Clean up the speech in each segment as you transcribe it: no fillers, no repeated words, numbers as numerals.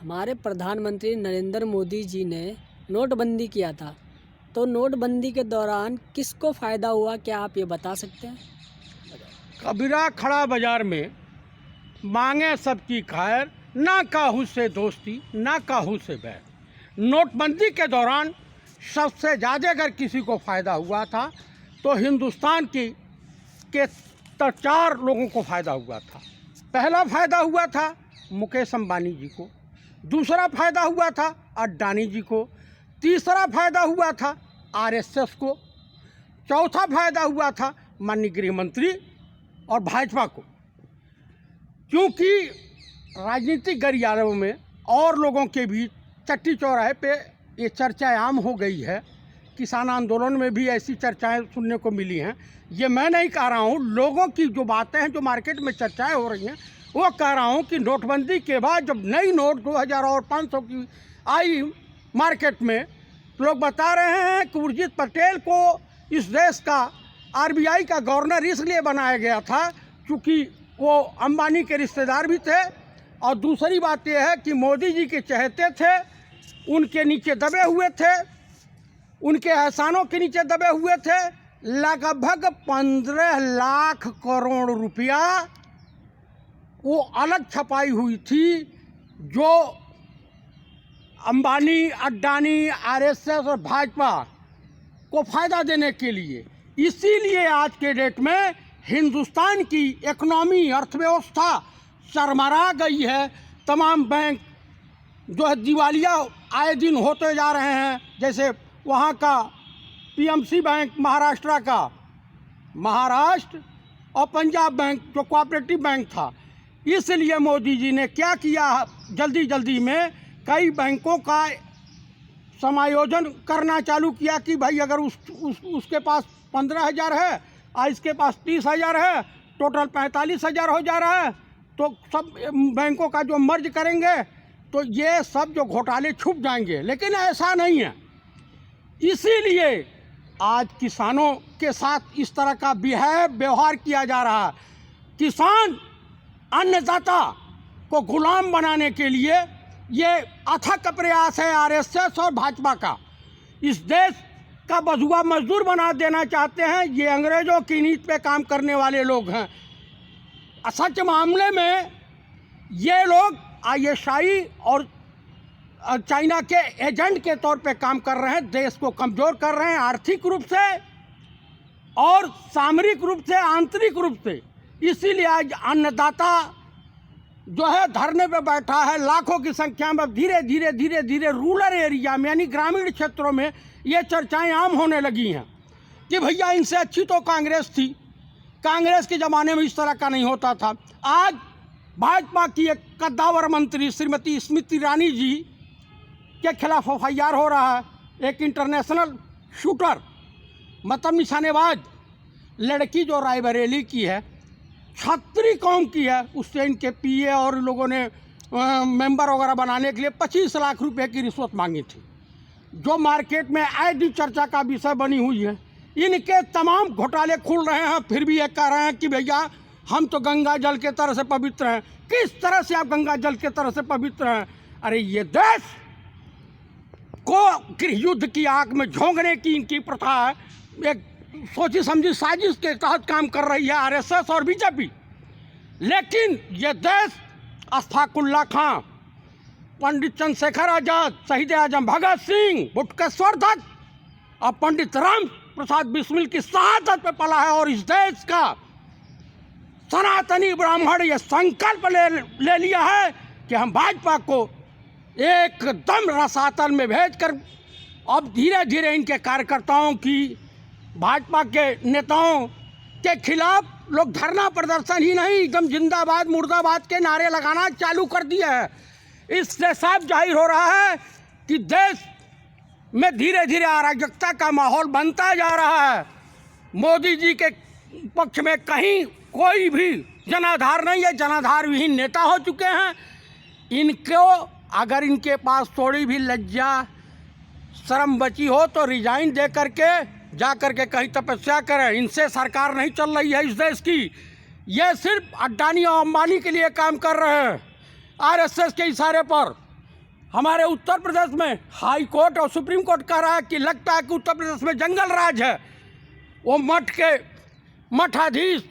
हमारे प्रधानमंत्री नरेंद्र मोदी जी ने नोटबंदी किया था, तो नोटबंदी के दौरान किसको फ़ायदा हुआ, क्या आप ये बता सकते हैं? कबीरा खड़ा बाजार में मांगे सबकी खैर, ना काहू से दोस्ती ना काहू से बैर। नोटबंदी के दौरान सबसे ज़्यादा अगर किसी को फ़ायदा हुआ था तो हिंदुस्तान के 4 लोगों को फ़ायदा हुआ था। पहला फ़ायदा हुआ था मुकेश अंबानी जी को, दूसरा फ़ायदा हुआ था अडानी जी को, तीसरा फ़ायदा हुआ था आरएसएस को, चौथा फ़ायदा हुआ था माननीय गृह मंत्री और भाजपा को। क्योंकि राजनीतिक गलियारों में और लोगों के बीच चट्टी चौराहे पे ये चर्चाएं आम हो गई है। किसान आंदोलन में भी ऐसी चर्चाएं सुनने को मिली हैं। ये मैं नहीं कह रहा हूँ, लोगों की जो बातें हैं, जो मार्केट में चर्चाएं हो रही हैं, वो कह रहा हूँ कि नोटबंदी के बाद जब नई नोट 2000 और 500 की आई मार्केट में, तो लोग बता रहे हैं कि उर्जित पटेल को इस देश का आरबीआई का गवर्नर इसलिए बनाया गया था क्योंकि वो अंबानी के रिश्तेदार भी थे, और दूसरी बात यह है कि मोदी जी के चहेते थे, उनके नीचे दबे हुए थे, उनके एहसानों के नीचे दबे हुए थे। लगभग 15 लाख करोड़ रुपया वो अलग छपाई हुई थी, जो अंबानी, अडानी, आरएसएस और भाजपा को फ़ायदा देने के लिए। इसीलिए आज के डेट में हिंदुस्तान की इकोनॉमी, अर्थव्यवस्था चरमरा गई है। तमाम बैंक जो है दिवालिया आए दिन होते जा रहे हैं। जैसे वहाँ का पीएमसी बैंक महाराष्ट्र का, महाराष्ट्र और पंजाब बैंक जो कोऑपरेटिव बैंक था। इसलिए मोदी जी ने क्या किया, जल्दी जल्दी में कई बैंकों का समायोजन करना चालू किया कि भाई अगर उसके पास 15,000 है और इसके पास 30,000 है, टोटल 45,000 हो जा रहा है, तो सब बैंकों का जो मर्ज करेंगे तो ये सब जो घोटाले छुप जाएंगे। लेकिन ऐसा नहीं है। इसीलिए आज किसानों के साथ इस तरह का व्यवहार किया जा रहा है। किसान अन्नदाता को गुलाम बनाने के लिए ये अथक प्रयास है आरएसएस और भाजपा का। इस देश का बंधुआ मजदूर बना देना चाहते हैं। ये अंग्रेजों की नीति पे काम करने वाले लोग हैं। सच मामले में ये लोग आईएसआई और चाइना के एजेंट के तौर पे काम कर रहे हैं, देश को कमज़ोर कर रहे हैं आर्थिक रूप से और सामरिक रूप से, आंतरिक रूप से। इसीलिए आज अन्नदाता जो है धरने पे बैठा है। लाखों की संख्या में धीरे धीरे रूरल एरिया में, यानी ग्रामीण क्षेत्रों में ये चर्चाएं आम होने लगी हैं कि भैया इनसे अच्छी तो कांग्रेस थी, कांग्रेस के ज़माने में इस तरह का नहीं होता था। आज भाजपा की एक कद्दावर मंत्री श्रीमती स्मृति ईरानी जी के खिलाफ एफआईआर हो रहा है। एक इंटरनेशनल शूटर, मतलब निशानेबाज लड़की जो रायबरेली की है, छत्री कौम की है, उससे इनके पीए और लोगों ने मेंबर वगैरह बनाने के लिए 25 लाख रुपए की रिश्वत मांगी थी, जो मार्केट में आए दिन चर्चा का विषय बनी हुई है। इनके तमाम घोटाले खुल रहे हैं, फिर भी ये कह रहे हैं कि भैया हम तो गंगा जल के तरह से पवित्र हैं। किस तरह से आप गंगा जल के तरह से पवित्र हैं? अरे ये देश को गृह युद्ध की आग में झोंकने की इनकी प्रथा है। एक सोची समझी साजिश के तहत काम कर रही है आरएसएस और बीजेपी। लेकिन ये देश अशफाकुल्ला खां, पंडित चंद्रशेखर आजाद, शहीद आजम भगत सिंह, बुटकेश्वर दत्त और पंडित राम प्रसाद बिस्मिल की शहादत पे पला है। और इस देश का सनातनी ब्राह्मण ये संकल्प ले लिया है कि हम भाजपा को एकदम रसातल में भेजकर अब धीरे धीरे इनके कार्यकर्ताओं की, भाजपा के नेताओं के खिलाफ लोग धरना प्रदर्शन ही नहीं, एकदम जिंदाबाद मुर्दाबाद के नारे लगाना चालू कर दिए हैं। इससे साफ जाहिर हो रहा है कि देश में धीरे धीरे अराजकता का माहौल बनता जा रहा है। मोदी जी के पक्ष में कहीं कोई भी जनाधार नहीं है, जनाधार विहीन नेता हो चुके हैं। इनको अगर इनके पास थोड़ी भी लज्जा शर्म बची हो तो रिजाइन दे करके जा करके कहीं तपस्या करें। इनसे सरकार नहीं चल रही है इस देश की। ये सिर्फ अडानी और अंबानी के लिए काम कर रहे हैं, आरएसएस के इशारे पर। हमारे उत्तर प्रदेश में हाई कोर्ट और सुप्रीम कोर्ट कह रहा है कि लगता है कि उत्तर प्रदेश में जंगल राज है। वो मठ के मठाधीश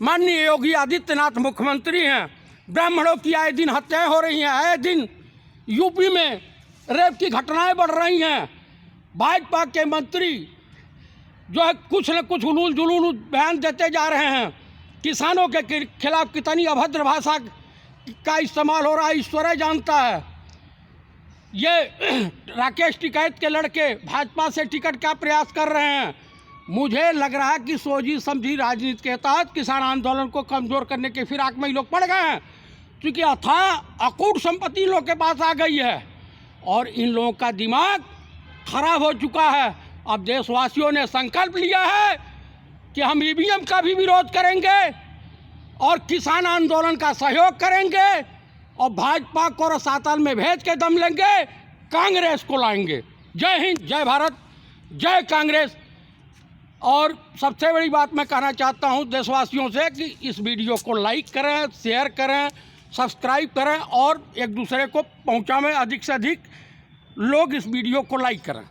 माननीय योगी आदित्यनाथ मुख्यमंत्री हैं। ब्राह्मणों की आए दिन हत्याएं हो रही हैं, आए दिन यूपी में रेप की घटनाएं बढ़ रही हैं। भाजपा के मंत्री जो है कुछ न कुछ उलूल जुलूल बयान देते जा रहे हैं। किसानों के खिलाफ कितनी अभद्र भाषा का इस्तेमाल हो रहा है ईश्वर जानता है। ये राकेश टिकैत के लड़के भाजपा से टिकट का प्रयास कर रहे हैं। मुझे लग रहा है कि सोची समझी राजनीति के तहत किसान आंदोलन को कमज़ोर करने के फिराक में ही लोग पड़ गए हैं, क्योंकि अथाह अकूट संपत्ति लोग के पास आ गई है और इन लोगों का दिमाग खराब हो चुका है। अब देशवासियों ने संकल्प लिया है कि हम ईवीएम का भी विरोध करेंगे और किसान आंदोलन का सहयोग करेंगे और भाजपा को रसातल में भेज के दम लेंगे, कांग्रेस को लाएंगे। जय हिंद, जय भारत, जय कांग्रेस। और सबसे बड़ी बात मैं कहना चाहता हूं देशवासियों से कि इस वीडियो को लाइक करें, शेयर करें, सब्सक्राइब करें और एक दूसरे को पहुंचाएं, अधिक से अधिक लोग इस वीडियो को लाइक करें।